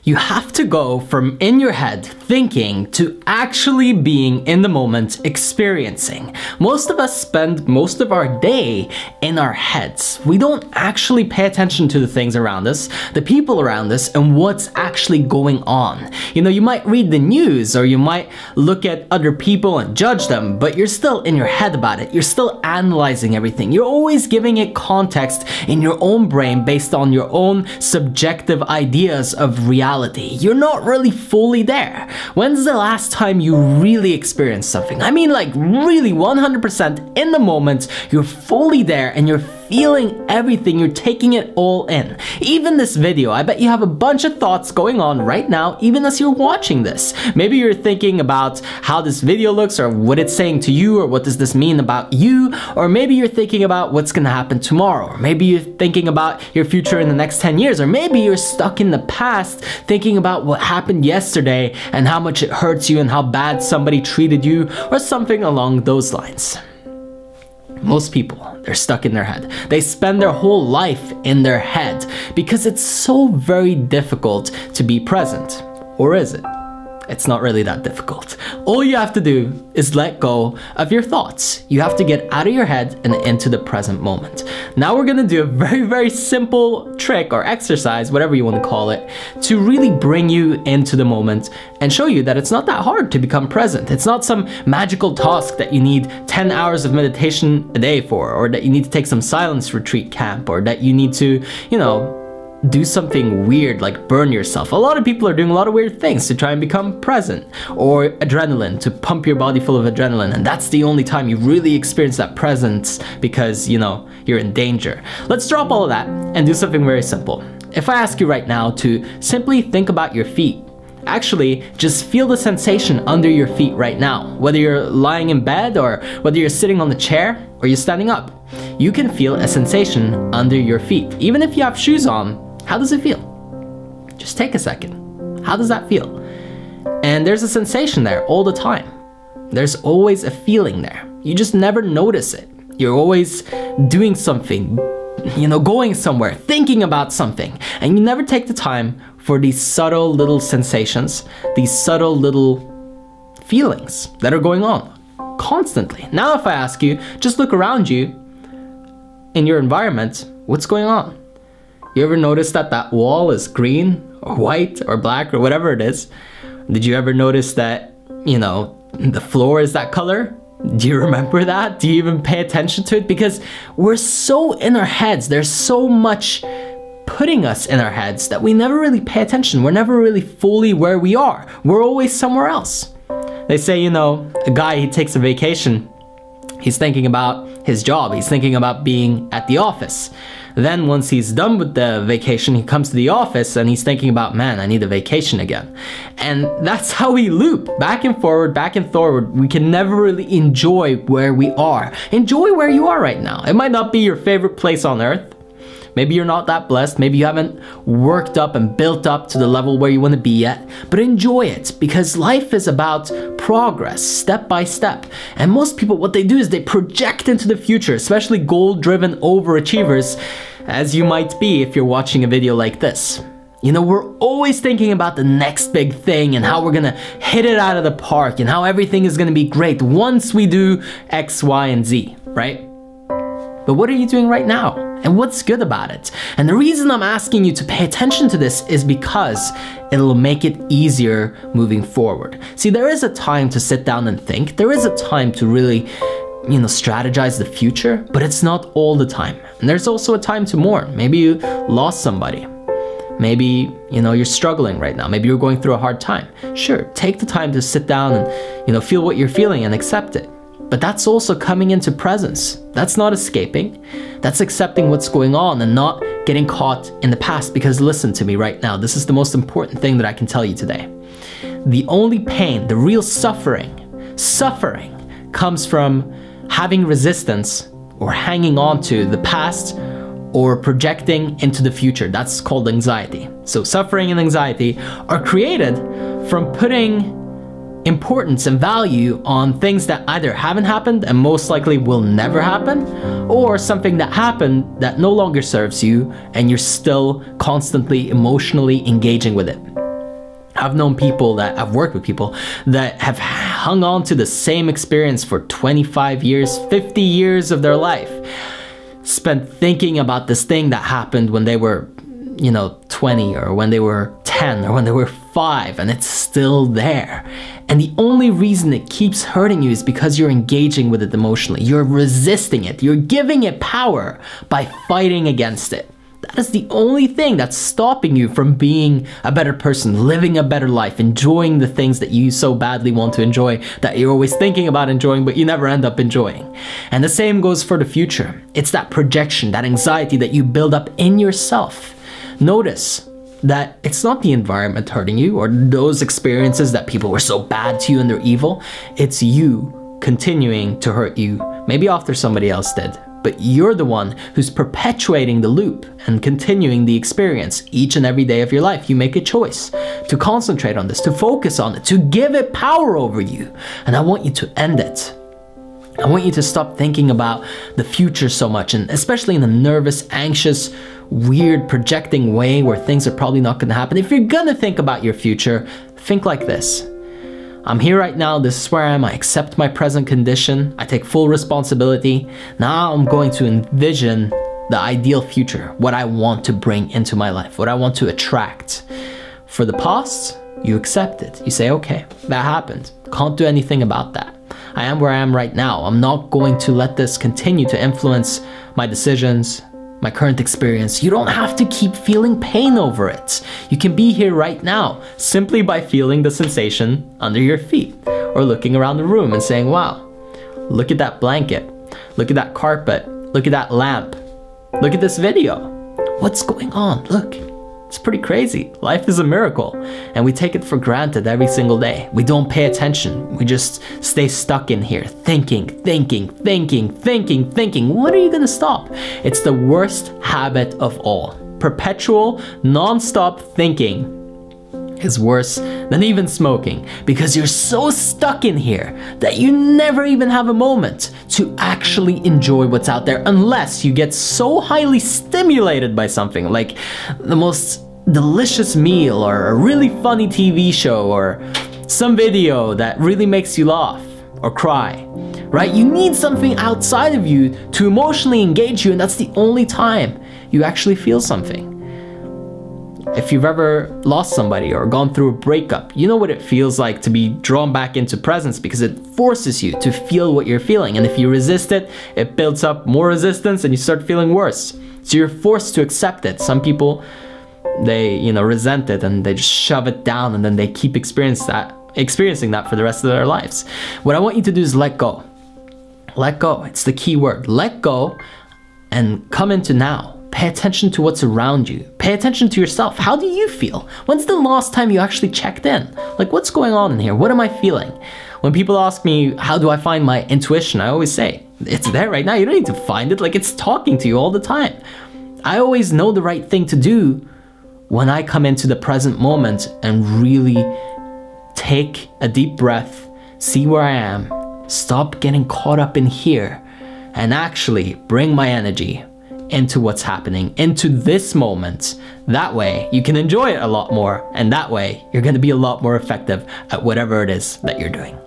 You have to go from in your head thinking to actually being in the moment experiencing. Most of us spend most of our day in our heads. We don't actually pay attention to the things around us, the people around us, and what's actually going on. You know, you might read the news or you might look at other people and judge them, but you're still in your head about it. You're still analyzing everything. You're always giving it context in your own brain based on your own subjective ideas of reality. You're not really fully there. When's the last time you really experienced something? I mean, like really 100% in the moment, you're fully there and you're feeling everything, you're taking it all in. Even this video, I bet you have a bunch of thoughts going on right now, even as you're watching this. Maybe you're thinking about how this video looks or what it's saying to you or what does this mean about you, or maybe you're thinking about what's gonna happen tomorrow, or maybe you're thinking about your future in the next 10 years, or maybe you're stuck in the past thinking about what happened yesterday and how much it hurts you and how bad somebody treated you or something along those lines. Most people, they're stuck in their head. They spend their whole life in their head because it's so very difficult to be present. Or is it? It's not really that difficult. All you have to do is let go of your thoughts. You have to get out of your head and into the present moment. Now we're gonna do a very, very simple trick or exercise, whatever you want to call it, to really bring you into the moment and show you that it's not that hard to become present. It's not some magical task that you need 10 hours of meditation a day for, or that you need to take some silence retreat camp, or that you need to, you know, do something weird like burn yourself. A lot of people are doing a lot of weird things to try and become present, or adrenaline, to pump your body full of adrenaline, and that's the only time you really experience that presence because, you know, you're in danger. Let's drop all of that and do something very simple. If I ask you right now to simply think about your feet, actually just feel the sensation under your feet right now, whether you're lying in bed or whether you're sitting on the chair or you're standing up, you can feel a sensation under your feet. Even if you have shoes on, how does it feel? Just take a second. How does that feel? And there's a sensation there all the time. There's always a feeling there. You just never notice it. You're always doing something, you know, going somewhere, thinking about something, and you never take the time for these subtle little sensations, these subtle little feelings that are going on constantly. Now if I ask you, just look around you in your environment, what's going on? You ever notice that that wall is green or white or black or whatever it is? Did you ever notice that, you know, the floor is that color? Do you remember that? Do you even pay attention to it? Because we're so in our heads, there's so much putting us in our heads that we never really pay attention. We're never really fully where we are. We're always somewhere else. They say, you know, a guy, he takes a vacation, he's thinking about his job, he's thinking about being at the office. Then once he's done with the vacation, he comes to the office and he's thinking about, man, I need a vacation again. And that's how we loop back and forward, back and forward. We can never really enjoy where we are. Enjoy where you are right now. It might not be your favorite place on earth. Maybe you're not that blessed. Maybe you haven't worked up and built up to the level where you want to be yet. But enjoy it, because life is about progress, step by step. And most people, what they do is they project into the future, especially goal-driven overachievers, as you might be if you're watching a video like this. You know, we're always thinking about the next big thing and how we're gonna hit it out of the park and how everything is gonna be great once we do X, Y, and Z, right? But what are you doing right now? And what's good about it? And the reason I'm asking you to pay attention to this is because it'll make it easier moving forward. See, there is a time to sit down and think. There is a time to really, you know, strategize the future, but it's not all the time. And there's also a time to mourn. Maybe you lost somebody. Maybe, you know, you're struggling right now. Maybe you're going through a hard time. Sure, take the time to sit down and, you know, feel what you're feeling and accept it. But that's also coming into presence. That's not escaping. That's accepting what's going on and not getting caught in the past. Because listen to me right now, this is the most important thing that I can tell you today. The only pain, the real suffering comes from having resistance or hanging on to the past or projecting into the future. That's called anxiety. So suffering and anxiety are created from putting importance and value on things that either haven't happened and most likely will never happen, or something that happened that no longer serves you and you're still constantly emotionally engaging with it. I've known people that I've worked with people that have hung on to the same experience for 25 years, 50 years of their life, spent thinking about this thing that happened when they were, 20 or when they were 10 or when they were 5, and it's still there. And the only reason it keeps hurting you is because you're engaging with it emotionally. You're resisting it. You're giving it power by fighting against it. That is the only thing that's stopping you from being a better person, living a better life, enjoying the things that you so badly want to enjoy, that you're always thinking about enjoying, but you never end up enjoying. And the same goes for the future. It's that projection, that anxiety that you build up in yourself. Notice that it's not the environment hurting you or those experiences that people were so bad to you and they're evil. It's you continuing to hurt you, maybe after somebody else did. But you're the one who's perpetuating the loop and continuing the experience each and every day of your life. You make a choice to concentrate on this, to focus on it, to give it power over you. And I want you to end it. I want you to stop thinking about the future so much, and especially in a nervous, anxious, weird, projecting way where things are probably not going to happen. If you're going to think about your future, think like this. I'm here right now, this is where I am, I accept my present condition, I take full responsibility. Now I'm going to envision the ideal future, what I want to bring into my life, what I want to attract. For the past, you accept it. You say, okay, that happened. Can't do anything about that. I am where I am right now. I'm not going to let this continue to influence my decisions, my current experience. You don't have to keep feeling pain over it. You can be here right now simply by feeling the sensation under your feet or looking around the room and saying, wow, look at that blanket, look at that carpet, look at that lamp, look at this video. What's going on? Look, it's pretty crazy. Life is a miracle and we take it for granted every single day. We don't pay attention. We just stay stuck in here thinking. When are you gonna stop? It's the worst habit of all. Perpetual, non-stop thinking is worse than even smoking because you're so stuck in here that you never even have a moment to actually enjoy what's out there unless you get so highly stimulated by something like the most delicious meal or a really funny TV show or some video that really makes you laugh or cry, right? You need something outside of you to emotionally engage you, and that's the only time you actually feel something. If you've ever lost somebody or gone through a breakup, you know what it feels like to be drawn back into presence because it forces you to feel what you're feeling. And if you resist it, it builds up more resistance and you start feeling worse. So you're forced to accept it. Some people, they, resent it and they just shove it down and then they keep experiencing that for the rest of their lives. What I want you to do is let go. Let go. It's the key word. Let go and come into now. Pay attention to what's around you. Pay attention to yourself. How do you feel? When's the last time you actually checked in? Like, what's going on in here? What am I feeling? When people ask me, how do I find my intuition? I always say, it's there right now. You don't need to find it. Like, it's talking to you all the time. I always know the right thing to do when I come into the present moment and really take a deep breath, see where I am, stop getting caught up in here, and actually bring my energy into what's happening, into this moment. That way you can enjoy it a lot more, and that way you're going to be a lot more effective at whatever it is that you're doing.